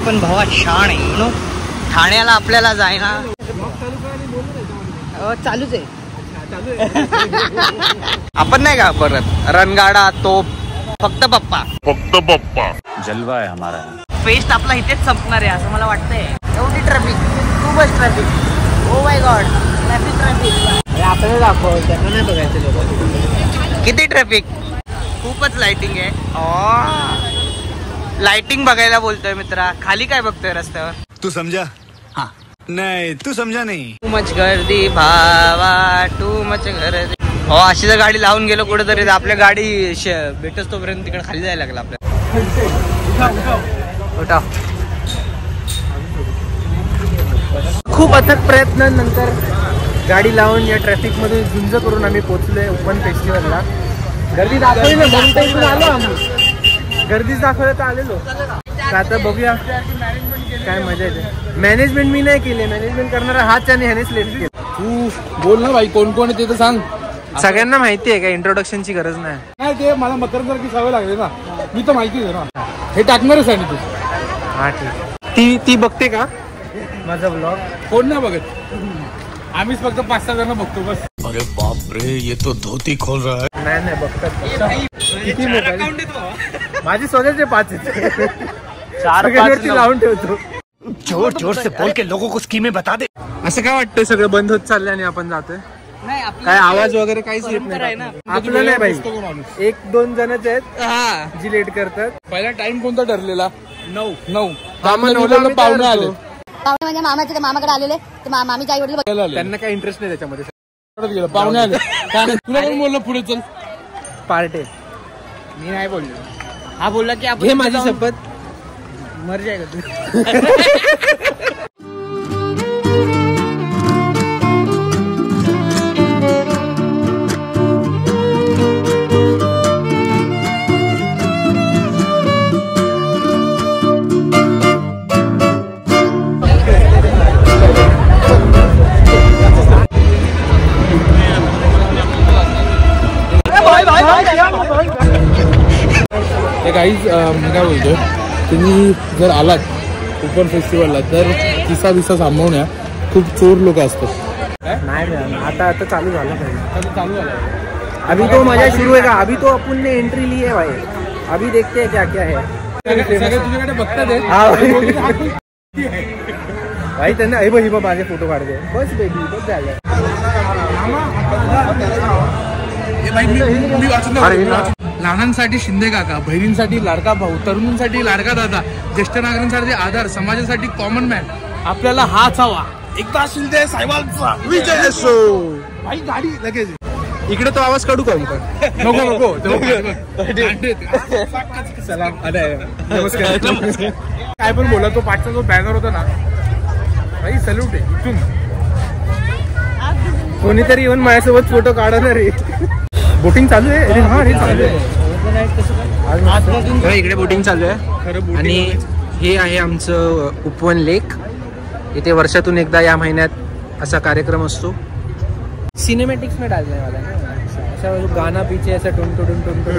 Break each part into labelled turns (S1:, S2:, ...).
S1: पण भावा शान आहे नो. ठाण्याला आपल्याला जायना चालूच आहे. आपण नाही का परत रणगाडा तोप फक्त पप्पा
S2: जलवा आहे हमारा.
S1: फेस्ट आपला इथेच संपणार आहे असं मला वाटतंय. एवढी ट्रॅफिक, खूपच traffic. Oh my God, traffic आपल्याला दाखव, त्यांना नाही बघायचं लोक. किती ट्रॅफिक, खूपच लाइटिंग आहे. लाइटिंग बघायला बोलतोय मित्रा. खाली काय बघतोय रस्त्यावर?
S2: तू समझा?
S1: हाँ
S2: नाही तू समझा नाही.
S1: टू मच गर्दी भावा, टू मच गर्दी. हो अशी जर गाडी लावून गेलो कुठेतरी आपल्या गाडी भेटच तोपर्यंत तिकडे खाली जायला लागला आपल्याला. खूप अथक प्रयत्नानंतर गाडी लावून या ट्रॅफिक मध्ये झुंज करून आम्ही पोहोचलोय ओपन फेस्टिवलला. गर्दी दाखवली ना म्हणून आलो आम्ही. गर्दीच दाखवलं तर आलेलो. आता बघूया काय मजा येते. मॅनेजमेंट मी नाही केली, मॅनेजमेंट करणारा हाच आणि ह्यानेच लेट केलं.
S3: तू बोल ना भाई, कोण कोण आहे ते तर सांग.
S1: सगळ्यांना माहिती आहे का, इंट्रोडक्शनची गरज नाही.
S3: नाही ते मला मकरंदसारखी सवय लागली ना, मी तर माहितीच आहे ना. हे टाकणारच आहे तू.
S1: हा ठीक. ती बघते का माझा ब्लॉग?
S3: कोण नाही बघत, आम्हीच फक्त 5-6 जण बघतो बस.
S2: अरे बाप रे, ये तो धोती खोल रहा है.
S1: नाही बघतात. किती मोबाईल माझे स्वतःचे 5 4-5 लावून ठेवतो.
S2: जोर जोर से बोल के लोगों को स्कीमें बता दे.
S1: असं काय वाटतंय सगळं बंद होत चाललंय आणि आपण जातोय? काय आवाज वगैरे काहीच येत नाही आपलं. नाही भाई, 1-2 जणच आहेत जी लेट करतात.
S3: पहिला टाइम कोणता ठरलेला? 9.
S1: पाहुणे आले.
S4: म्हणजे मामाचे मामाकडे आलेले, मामीच्या आई वडील
S1: त्यांना काही इंटरेस्ट नाही त्याच्यामध्ये.
S3: पाहुणे आले. तुला कोण बोललं पुढे चल
S1: पार्टे? मी नाही बोललो. हा बोलला की आपण, माझी शपथ मर जाएगा तू.
S3: गाईज मी काय बोलतोय, तुम्ही जर आलात ओपन फेस्टिवलला तर किस्सा सांभाळण्या. खूप चोर लोक असतात.
S1: नाही आता चालू झालं पाहिजे.
S3: चालू झालं
S1: अभी तो मजा शुरू है का? अभी तो अपन ने एंट्री ली है भाई. अभी देखते हैं क्या क्या है.
S3: सगळे तुझ्याकडे बघतात
S1: भाई त्यांना हे बघ माझे फोटो काढते. बस बेबी बस झालं.
S3: लहानांसाठी शिंदे काका, बहिणींसाठी लाडका भाऊ, तरुणांसाठी लाडका दादा, ज्येष्ठ नागरिकांसाठी आधार, समाजासाठी कॉमन मॅन. आपल्याला हाच हवा. एकदा शिंदे साहेबांचा विजय असो. भाई गाडी लगेच
S1: इकडे तो आवाज काढू का?
S3: नको
S1: सलाम. नमस्कार.
S3: काय पण बोला, तो पाठचा जो बॅनर होता ना भाई, सल्यूट आहे. इथून
S1: कोणीतरी येऊन माझ्यासोबत फोटो काढणार आहे. बोटिंग चालू आहे. हा हे चालू आहे. इकडे बोटिंग चालू आहे आणि हे आहे आमचं उपवन लेक. इथे वर्षातून एकदा या महिन्यात असा कार्यक्रम असतो. सिनेमॅटिक्स में डालने वाला है ऐसा गाना पीछे ऐसा टुन टुन टुन टुन.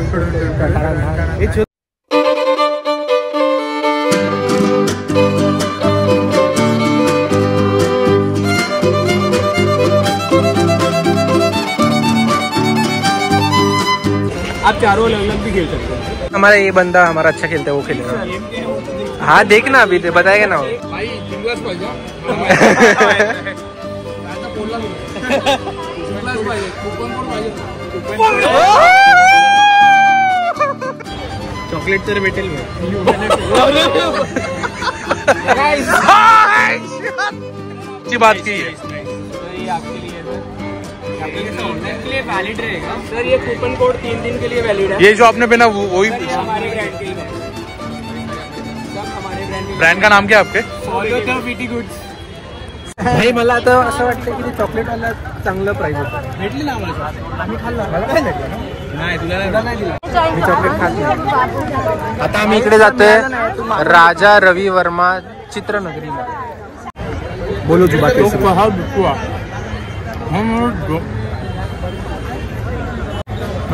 S3: आप चारों अलग भी खेल सकते हैं.
S1: हमारा ये बंदा हमारा अच्छा खेलता है, वो खेलेगा. हाँ देखना अभी तो बताएगा ना वो.
S3: भाई जिंगलाच पाहिजे.
S1: चॉकलेट तर भेटेल.
S3: ची बात की
S1: वैलिड रहेगा सर. ये कूपन कोड 3 दिन के लिए वैलिड है.
S3: ये जो आपने पहना वही
S1: हमारे ब्रांड के
S3: ब्रांड का नाम क्या आपके?
S1: VT Goods. भाई मला आता असं वाटतं की ते चॉकलेटवाला चांगलं प्राइस होतं.
S3: भेटली ना आम्हाला.
S1: आम्ही खाल्लं. मला काय भेटलं ना?
S3: नाही तुला नाही दिला.
S1: मी चॉकलेट खाल्लं. आता आम्ही इकडे जातोय राजा रवि वर्मा चित्रनगरीमध्ये. बोलो जी बात.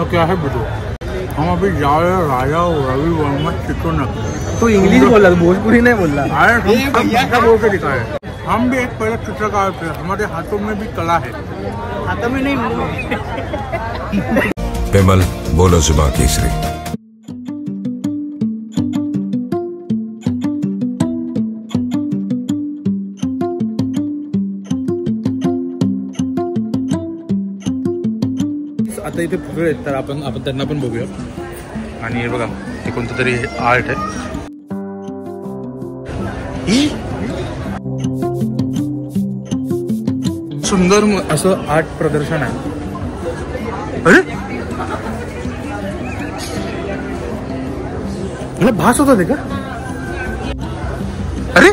S3: क्या है बुद्धू, हम अभी जा रहे हैं राजा रवि वर्मा चित्रनगरी.
S1: तू इंग्लिश बोलला, भोजपुरी नहीं बोलला।
S3: हम भी एक पहले चित्रकार थे, हमारे हाथों में भी कला है।
S1: हाथों में नहीं,
S5: विमल बोलो जुबान केसरी।
S3: आता इथे फुगे आहेत, तर आपण त्यांना पण बघूया। आणि हे बघा, हे कोणतं तरी आर्ट आहे। सुंदर असं आर्ट प्रदर्शन आहे। अरे मला भास होता ते का? अरे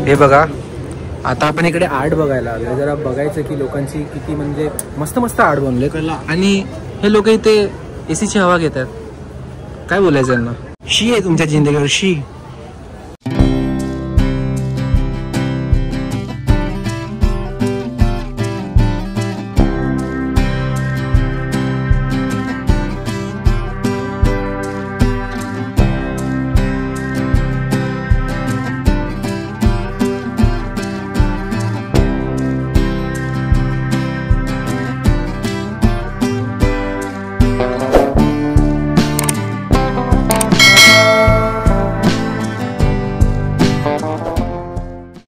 S1: हे बघा, आता आपण इकडे आर्ट बघायला आलो। जरा बघायचं की लोकांची किती म्हणजे मस्त मस्त आर्ट बनले, आणि हे लोक इथे एसीची हवा घेतात। काय बोलायचं यांना? शी आहे तुमच्या जिंदगीवर, शी।